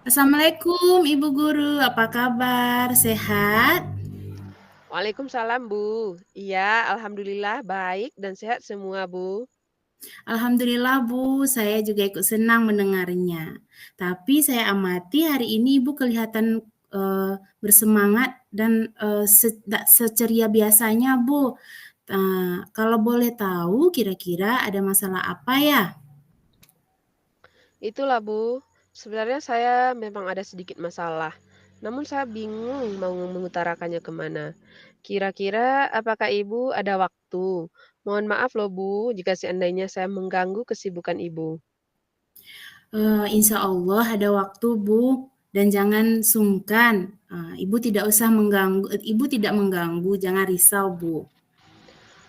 Assalamualaikum Ibu Guru, apa kabar? Sehat? Waalaikumsalam, Bu. Iya, alhamdulillah baik dan sehat semua, Bu. Alhamdulillah Bu, saya juga ikut senang mendengarnya. Tapi saya amati hari ini Ibu kelihatan bersemangat dan tidak seceria biasanya Bu. Kalau boleh tahu kira-kira ada masalah apa ya? Itulah, Bu. Sebenarnya saya memang ada sedikit masalah, namun saya bingung mau mengutarakannya kemana. Kira-kira apakah Ibu ada waktu? Mohon maaf loh, Bu, jika seandainya saya mengganggu kesibukan Ibu. Insya Allah ada waktu Bu, dan jangan sungkan. Ibu tidak usah mengganggu, Ibu tidak mengganggu, jangan risau Bu.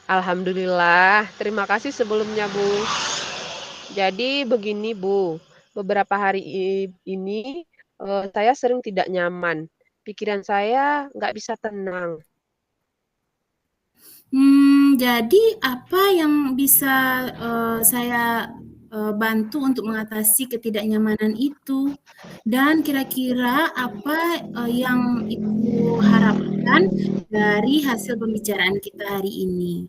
Alhamdulillah, terima kasih sebelumnya, Bu. Jadi begini, Bu, beberapa hari ini saya sering tidak nyaman. Pikiran saya nggak bisa tenang. Jadi apa yang bisa saya bantu untuk mengatasi ketidaknyamanan itu? Dan kira-kira apa yang Ibu harapkan dari hasil pembicaraan kita hari ini?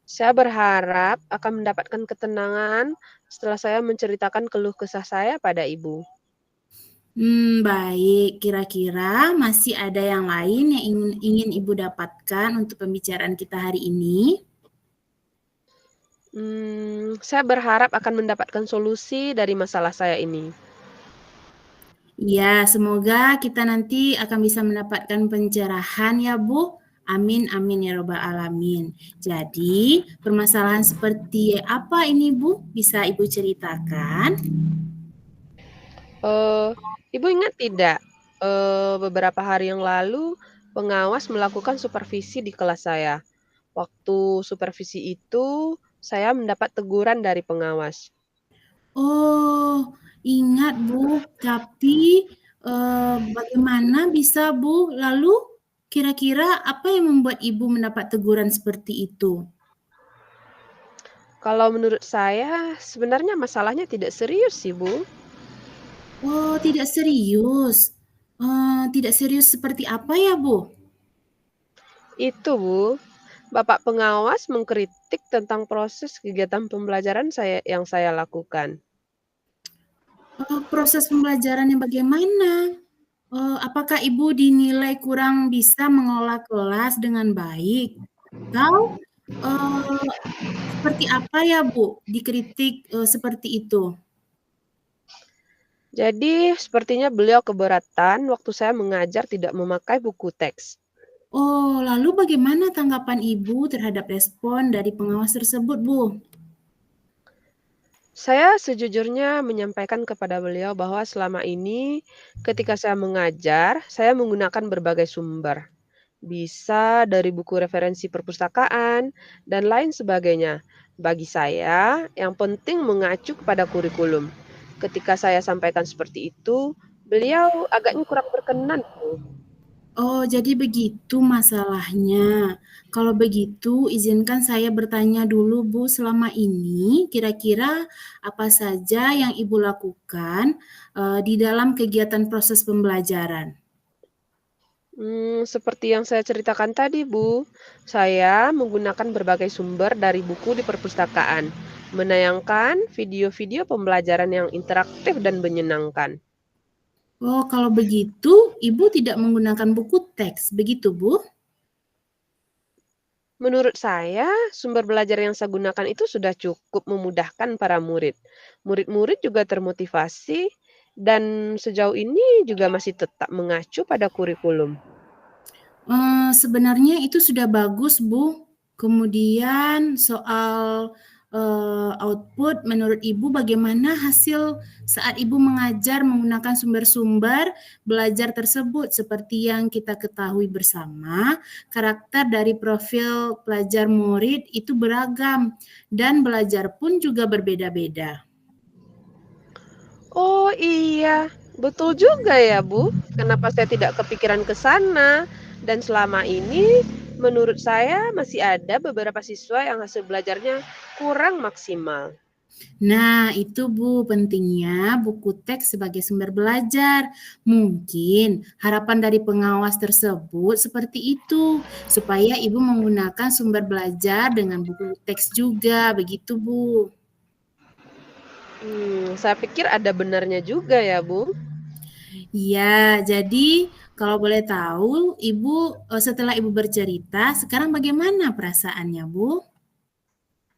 Saya berharap akan mendapatkan ketenangan setelah saya menceritakan keluh kesah saya pada Ibu. Baik. Kira-kira masih ada yang lain yang ingin Ibu dapatkan untuk pembicaraan kita hari ini? Saya berharap akan mendapatkan solusi dari masalah saya ini. Ya, semoga kita nanti akan bisa mendapatkan pencerahan ya, Bu. Amin, amin ya robbal alamin. Jadi, permasalahan seperti apa ini, Bu? Bisa Ibu ceritakan? Eh, Ibu ingat tidak, beberapa hari yang lalu pengawas melakukan supervisi di kelas saya. Waktu supervisi itu, saya mendapat teguran dari pengawas. Oh, ingat, Bu. Tapi bagaimana bisa, Bu? Lalu kira-kira apa yang membuat Ibu mendapat teguran seperti itu? Kalau menurut saya, sebenarnya masalahnya tidak serius sih, Bu. Oh, tidak serius. Tidak serius seperti apa ya, Bu? Itu, Bu. Bapak pengawas mengkritik tentang proses kegiatan pembelajaran yang saya lakukan. Proses pembelajarannya bagaimana? Apakah Ibu dinilai kurang bisa mengelola kelas dengan baik? Atau, eee, seperti apa ya, Bu, dikritik, seperti itu? Jadi, sepertinya beliau keberatan waktu saya mengajar tidak memakai buku teks. Oh, lalu bagaimana tanggapan Ibu terhadap respon dari pengawas tersebut, Bu? Saya sejujurnya menyampaikan kepada beliau bahwa selama ini ketika saya mengajar, saya menggunakan berbagai sumber. Bisa dari buku referensi perpustakaan dan lain sebagainya. Bagi saya, yang penting mengacu kepada kurikulum. Ketika saya sampaikan seperti itu, beliau agaknya kurang berkenan. Oh, jadi begitu masalahnya. Kalau begitu, izinkan saya bertanya dulu, Bu. Selama ini, kira-kira apa saja yang Ibu lakukan di dalam kegiatan proses pembelajaran? Seperti yang saya ceritakan tadi, Bu, saya menggunakan berbagai sumber dari buku di perpustakaan, menayangkan video-video pembelajaran yang interaktif dan menyenangkan. Oh, kalau begitu, Ibu tidak menggunakan buku teks, begitu, Bu? Menurut saya, sumber belajar yang saya gunakan itu sudah cukup memudahkan para murid. Murid-murid juga termotivasi dan sejauh ini juga masih tetap mengacu pada kurikulum. Sebenarnya itu sudah bagus, Bu. Kemudian soal, output menurut Ibu bagaimana hasil saat Ibu mengajar menggunakan sumber-sumber belajar tersebut? Seperti yang kita ketahui bersama, karakter dari profil pelajar murid itu beragam dan belajar pun juga berbeda-beda. Oh iya, betul juga ya Bu. Kenapa saya tidak kepikiran ke sana? Dan selama ini menurut saya masih ada beberapa siswa yang hasil belajarnya kurang maksimal. Nah, itu Bu, pentingnya buku teks sebagai sumber belajar. Mungkin harapan dari pengawas tersebut seperti itu, supaya Ibu menggunakan sumber belajar dengan buku teks juga, begitu Bu. Saya pikir ada benarnya juga ya, Bu. Iya, jadi kalau boleh tahu, Ibu setelah Ibu bercerita, sekarang bagaimana perasaannya, Bu?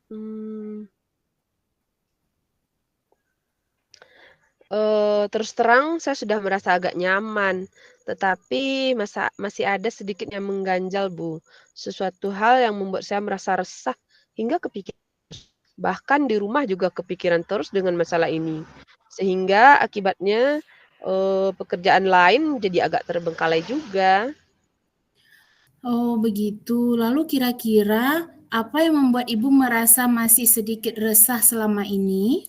Mmm, terus terang saya sudah merasa agak nyaman, tetapi masih ada sedikit yang mengganjal, Bu. Sesuatu hal yang membuat saya merasa resah hingga bahkan di rumah juga kepikiran terus dengan masalah ini. Sehingga akibatnya, pekerjaan lain jadi agak terbengkalai juga. Oh, begitu. Lalu kira-kira apa yang membuat Ibu merasa masih sedikit resah selama ini?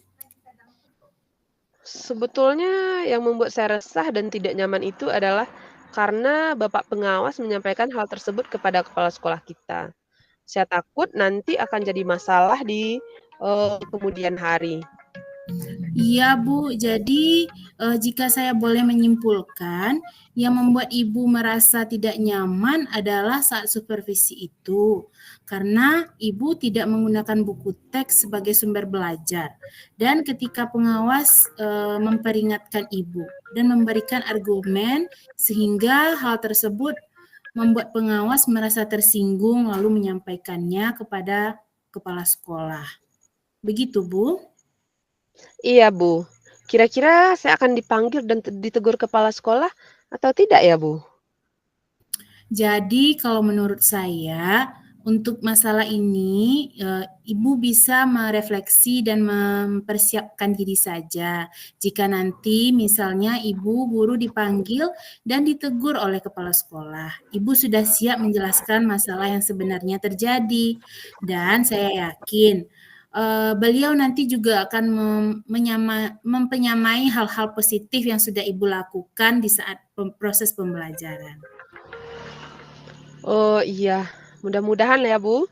Sebetulnya yang membuat saya resah dan tidak nyaman itu adalah karena bapak pengawas menyampaikan hal tersebut kepada kepala sekolah kita. Saya takut nanti akan jadi masalah di, kemudian hari. Iya, Bu. Jadi, jika saya boleh menyimpulkan, yang membuat Ibu merasa tidak nyaman adalah saat supervisi itu, karena Ibu tidak menggunakan buku teks sebagai sumber belajar. Dan ketika pengawas memperingatkan Ibu dan memberikan argumen, sehingga hal tersebut membuat pengawas merasa tersinggung lalu menyampaikannya kepada kepala sekolah. Begitu, Bu. Iya, Bu. Kira-kira saya akan dipanggil dan ditegur kepala sekolah atau tidak ya, Bu? Jadi kalau menurut saya, untuk masalah ini, Ibu bisa merefleksi dan mempersiapkan diri saja. Jika nanti misalnya Ibu guru dipanggil dan ditegur oleh kepala sekolah, Ibu sudah siap menjelaskan masalah yang sebenarnya terjadi. Dan saya yakin, beliau nanti juga akan mempenyamai hal-hal positif yang sudah Ibu lakukan di saat proses pembelajaran. Oh, iya. Mudah-mudahan ya, Bu.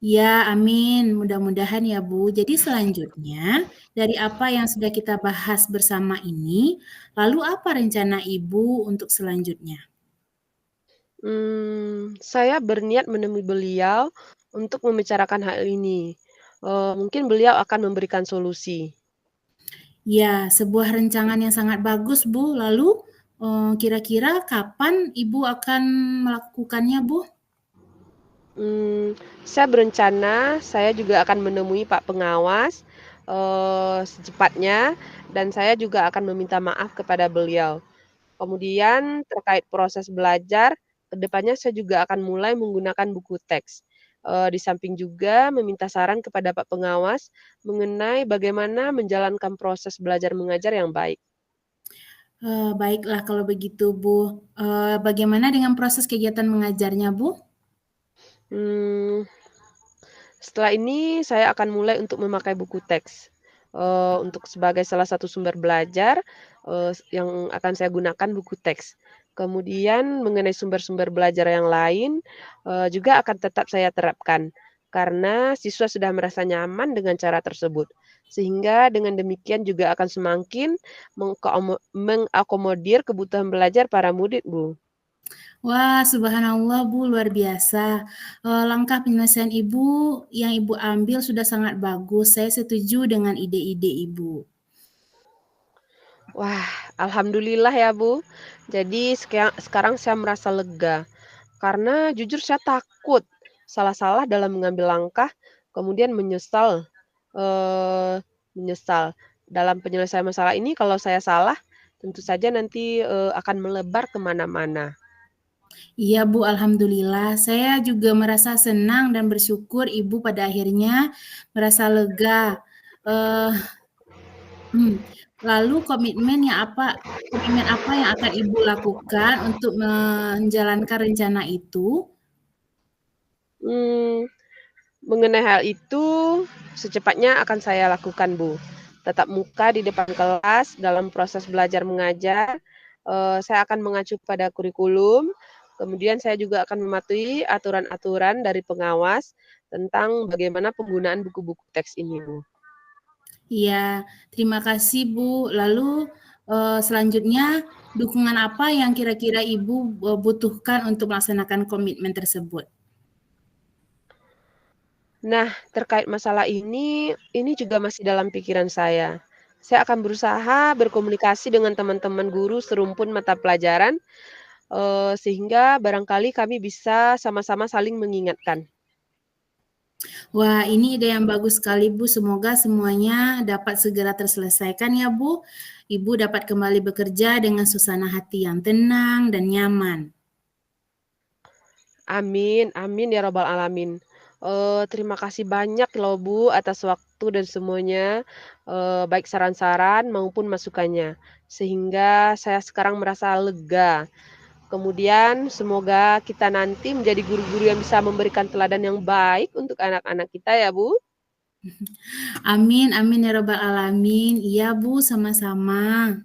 Ya, amin. Mudah-mudahan ya, Bu. Jadi selanjutnya, dari apa yang sudah kita bahas bersama ini, lalu apa rencana Ibu untuk selanjutnya? Saya berniat menemui beliau untuk membicarakan hal ini. Mungkin beliau akan memberikan solusi. Ya, sebuah rencangan yang sangat bagus, Bu. Lalu, kira-kira kapan Ibu akan melakukannya, Bu? Saya berencana saya juga akan menemui Pak Pengawas, secepatnya dan saya juga akan meminta maaf kepada beliau. Kemudian terkait proses belajar, ke depannya saya juga akan mulai menggunakan buku teks. Di samping juga meminta saran kepada Pak Pengawas mengenai bagaimana menjalankan proses belajar mengajar yang baik. Baiklah kalau begitu, Bu. Bagaimana dengan proses kegiatan mengajarnya, Bu? Mmm, Setelah ini saya akan mulai untuk memakai buku teks, untuk sebagai salah satu sumber belajar, yang akan saya gunakan buku teks. Kemudian mengenai sumber-sumber belajar yang lain, juga akan tetap saya terapkan, karena siswa sudah merasa nyaman dengan cara tersebut. Sehingga dengan demikian juga akan semakin mengakomodir kebutuhan belajar para murid, Bu. Wah, subhanallah Bu, luar biasa. Langkah penyelesaian Ibu yang Ibu ambil sudah sangat bagus. Saya setuju dengan ide-ide Ibu. Wah, alhamdulillah ya, Bu. Jadi sekarang saya merasa lega, karena jujur saya takut salah-salah dalam mengambil langkah, kemudian eee, menyesal. Dalam penyelesaian masalah ini kalau saya salah, tentu saja nanti, akan melebar ke mana-mana. Iya Bu, alhamdulillah. Saya juga merasa senang dan bersyukur Ibu pada akhirnya merasa lega. Eh, hmm, Lalu komitmen apa yang akan Ibu lakukan untuk menjalankan rencana itu? Mmm. Mengenai hal itu, secepatnya akan saya lakukan, Bu. Tatap muka di depan kelas dalam proses belajar mengajar, saya akan mengacu pada kurikulum, kemudian saya juga akan mematuhi aturan-aturan dari pengawas, tentang bagaimana penggunaan buku-buku teks ini, Bu. Iya, terima kasih Bu. Lalu selanjutnya dukungan apa yang kira-kira Ibu butuhkan untuk melaksanakan komitmen tersebut? Nah, terkait masalah ini juga masih dalam pikiran saya. Saya akan berusaha berkomunikasi dengan teman-teman guru serumpun mata pelajaran, sehingga barangkali kami bisa sama-sama saling mengingatkan. Wah, ini ide yang bagus sekali Bu. Semoga semuanya dapat segera terselesaikan ya Bu. Ibu dapat kembali bekerja dengan suasana hati yang tenang dan nyaman. Amin amin ya rabbal alamin. Terima kasih banyak loh Bu atas waktu dan semuanya, baik saran-saran maupun masukannya, sehingga saya sekarang merasa lega. Kemudian semoga kita nanti menjadi guru-guru yang bisa memberikan teladan yang baik untuk anak-anak kita ya Bu. Amin, amin ya robbal alamin. Iya Bu, sama-sama.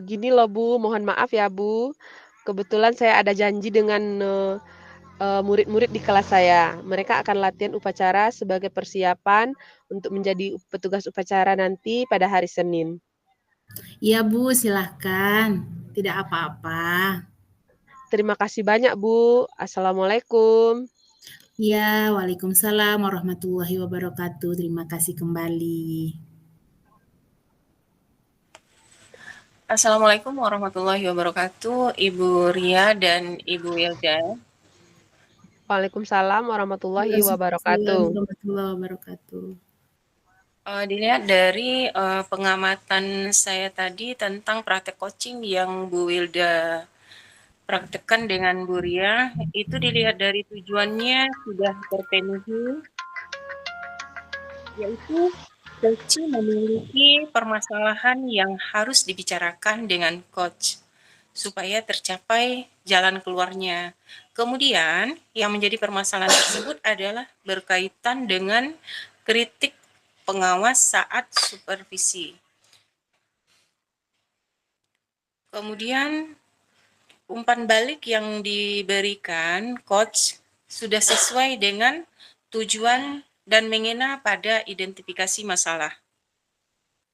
Gini loh Bu, mohon maaf ya Bu, kebetulan saya ada janji dengan, murid-murid di kelas saya. Mereka akan latihan upacara sebagai persiapan untuk menjadi petugas upacara nanti pada hari Senin. Iya Bu, silahkan. Tidak apa-apa. Terima kasih banyak Bu. Assalamualaikum. Ya, waalaikumsalam warahmatullahi wabarakatuh. Terima kasih kembali. Assalamualaikum warahmatullahi wabarakatuh, Ibu Ria dan Ibu Wilda. Waalaikumsalam warahmatullahi Waalaikumsalam wabarakatuh. warahmatullahi wabarakatuh. Dilihat dari pengamatan saya tadi tentang praktek coaching yang Bu Wilda praktekkan dengan Bu Ria, itu dilihat dari tujuannya sudah terpenuhi, yaitu coaching memiliki permasalahan yang harus dibicarakan dengan coach supaya tercapai jalan keluarnya. Kemudian, yang menjadi permasalahan tersebut adalah berkaitan dengan kritik pengawas saat supervisi. Kemudian, umpan balik yang diberikan coach sudah sesuai dengan tujuan dan mengena pada identifikasi masalah.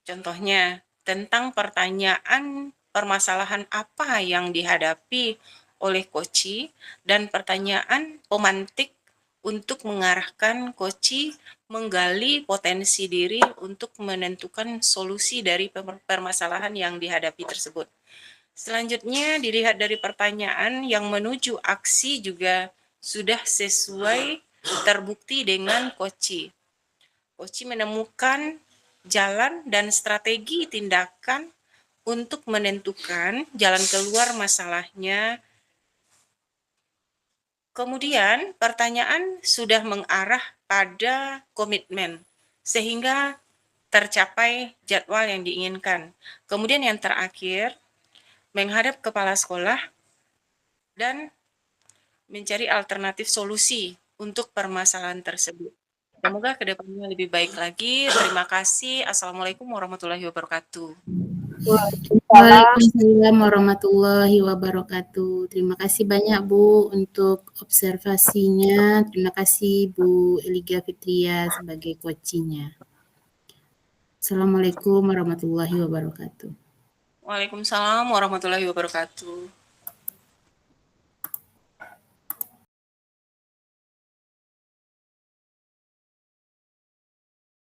Contohnya, tentang pertanyaan permasalahan apa yang dihadapi oleh koci dan pertanyaan pemantik untuk mengarahkan koci menggali potensi diri untuk menentukan solusi dari permasalahan yang dihadapi tersebut. Selanjutnya dilihat dari pertanyaan yang menuju aksi juga sudah sesuai terbukti dengan koci. Koci menemukan jalan dan strategi tindakan untuk menentukan jalan keluar masalahnya. Kemudian pertanyaan sudah mengarah pada komitmen sehingga tercapai jadwal yang diinginkan. Kemudian yang terakhir, menghadap kepala sekolah dan mencari alternatif solusi untuk permasalahan tersebut. Semoga kedepannya lebih baik lagi. Terima kasih. Assalamualaikum warahmatullahi wabarakatuh. Waalaikumsalam. Waalaikumsalam warahmatullahi wabarakatuh. Terima kasih banyak Bu untuk observasinya. Terima kasih Bu Eliga Fitria sebagai coachingnya. Assalamualaikum warahmatullahi wabarakatuh. Waalaikumsalam warahmatullahi wabarakatuh.